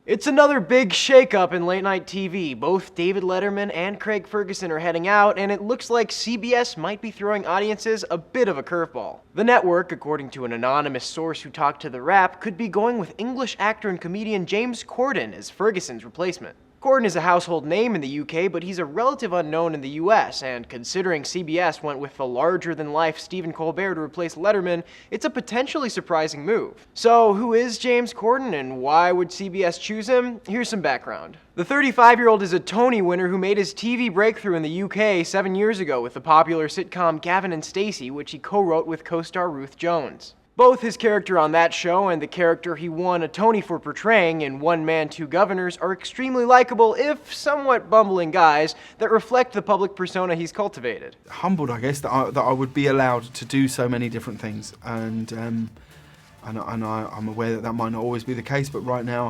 It's another big shakeup in late-night TV. Both David Letterman and Craig Ferguson are heading out, and it looks like CBS might be throwing audiences a bit of a curveball. The network, according to an anonymous source who talked to The Wrap, could be going with English actor and comedian James Corden as Ferguson's replacement. Corden is a household name in the UK, but he's a relative unknown in the US, and considering CBS went with the larger-than-life Stephen Colbert to replace Letterman, it's a potentially surprising move. So, who is James Corden, and why would CBS choose him? Here's some background. The 35-year-old is a Tony winner who made his TV breakthrough in the UK 7 years ago with the popular sitcom Gavin and Stacey, which he co-wrote with co-star Ruth Jones. Both his character on that show and the character he won a Tony for portraying in One Man, Two Governors are extremely likable, if somewhat bumbling guys that reflect the public persona he's cultivated. Humbled, I guess, that I would be allowed to do so many different things, and I'm aware that might not always be the case, but right now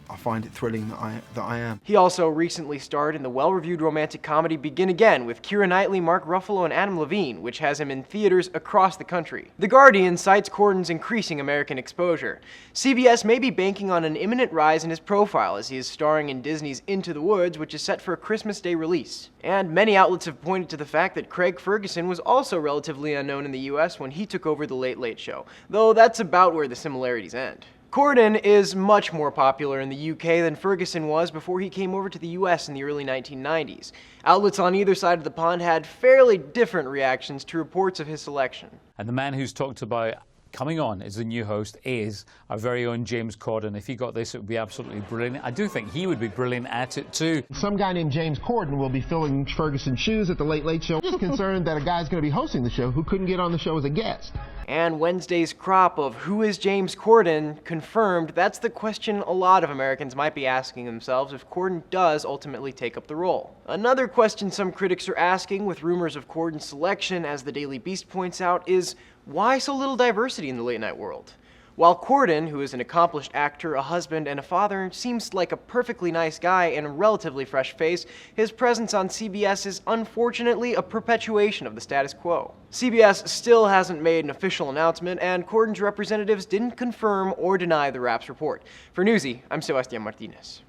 I find it thrilling that I am. He also recently starred in the well-reviewed romantic comedy Begin Again with Keira Knightley, Mark Ruffalo, and Adam Levine, which has him in theaters across the country. The Guardian cites Corden's increasing American exposure. CBS may be banking on an imminent rise in his profile as he is starring in Disney's Into the Woods, which is set for a Christmas Day release. And many outlets have pointed to the fact that Craig Ferguson was also relatively unknown in the US when he took over The Late Late Show, though that's about where the similarities end. Corden is much more popular in the UK than Ferguson was before he came over to the US in the early 1990s. Outlets on either side of the pond had fairly different reactions to reports of his selection. And the man who's talked about coming on as the new host is our very own James Corden. If he got this, it would be absolutely brilliant. I do think he would be brilliant at it too. Some guy named James Corden will be filling Ferguson's shoes at the Late Late Show. Just concerned that a guy's going to be hosting the show who couldn't get on the show as a guest. And Wednesday's crop of who is James Corden confirmed that's the question a lot of Americans might be asking themselves if Corden does ultimately take up the role. Another question some critics are asking, with rumors of Corden's selection, as the Daily Beast points out, is why so little diversity in the late-night world? While Corden, who is an accomplished actor, a husband, and a father, seems like a perfectly nice guy and a relatively fresh face, his presence on CBS is unfortunately a perpetuation of the status quo. CBS still hasn't made an official announcement, and Corden's representatives didn't confirm or deny the Wrap's report. For Newsy, I'm Sebastian Martinez.